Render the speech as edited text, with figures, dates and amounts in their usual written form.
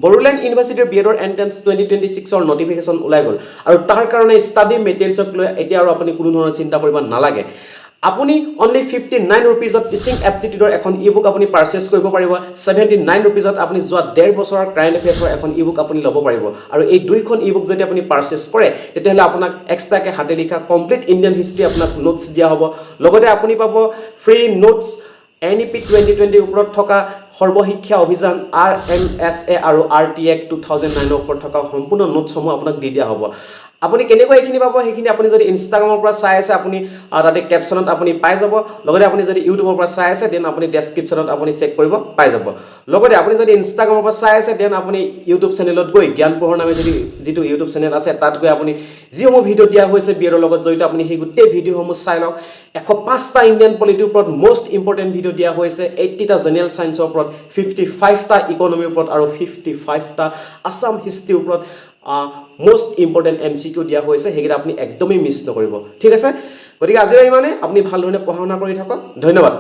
বড়োলেণ্ড ইউনিভাৰ্চিটিৰ বিএডৰ entrance 2026ৰ notification ওলাই গ'ল আৰু তাৰ কাৰণে ষ্টাডি মেটেৰিয়েলছক লৈ এতিয়া আৰু আপুনি কোনো ধৰণৰ চিন্তা কৰিব নালাগে আপুনি অনলি 59 ৰুপিজত টিচিং এপ্টিটিউডৰ এখন ইবুক আপুনি পাৰচেজ কৰিব পাৰিব 79 ৰুপিজত আপুনি যোৱা 1.5 বছৰৰ কাৰেণ্ট এফেয়াৰ্ছৰ এখন ইবুক আপুনি ল'ব পাৰিব আৰু এই দুইখন ইবুক যদি আপুনি পাৰচেজ কৰে তেতিয়াহ'লে আপোনাক এক্সট্ৰাকে হাতে লিখা কমপ্লিট ইণ্ডিয়ান হিষ্ট্ৰী আপোনাক নোটছ দিয়া হ'ব লগতে আপুনি পাব ফ্ৰী নোটছ NEP 2020 ওপৰত থকা সৰ্বশিক্ষা অভিযান RMSA আৰু RTX 2009 ওপৰত থকা সম্পূৰ্ণ নোটছসমূহ আপোনাক দি দিয়া হ'ব আপুনি কেনেকৈ এইখিনি পাব সেইখিনি আপুনি যদি ইনষ্টাগ্ৰামৰ পৰা চাই আছে আপুনি তাতে ক্যাপশনত আপুনি পাই যাব লগতে আপুনি যদি ইউটিউবৰ পৰা চাই আছে দেন আপুনি ডেসক্ৰিপচনত আপুনি চেক কৰিব পাই যাব লগতে আপুনি যদি ইনষ্টাগ্ৰামৰ পৰা চাই আছে দেন আপুনি ইউটিউব চেনেলত গৈ জ্ঞান পোহৰ নামে যদি যেটো ইউটিউব চেনেল আছে তাত গৈ আপুনি যিসমূহ ভিডিও দিয়া হৈছে বিয়েৰৰ লগত জড়িত আপুনি সেই গোটেই ভিডিওসমূহ চাই লওক 105টা ইণ্ডিয়ান পলিটিৰ ওপৰত মোস্ট ইম্পৰ্টেন্ট ভিডিও দিয়া হৈছে 80টা জেনেৰেল সায়েন্সৰ ওপৰত 55টা ইকোনমিৰ ওপৰত আৰু 55টা আসাম হিষ্ট্ৰীৰ ওপৰত মোস্ট ইম্পৰ্টেন্ট MCQ দিয়া হৈছে হেগিৰা আপুনি একদমই মিছ নকৰিব ঠিক আছে গতিকে আজিৰ ইমানে আপুনি ভালদৰে পঢ়া শুনা কৰি থাকক ধন্যবাদ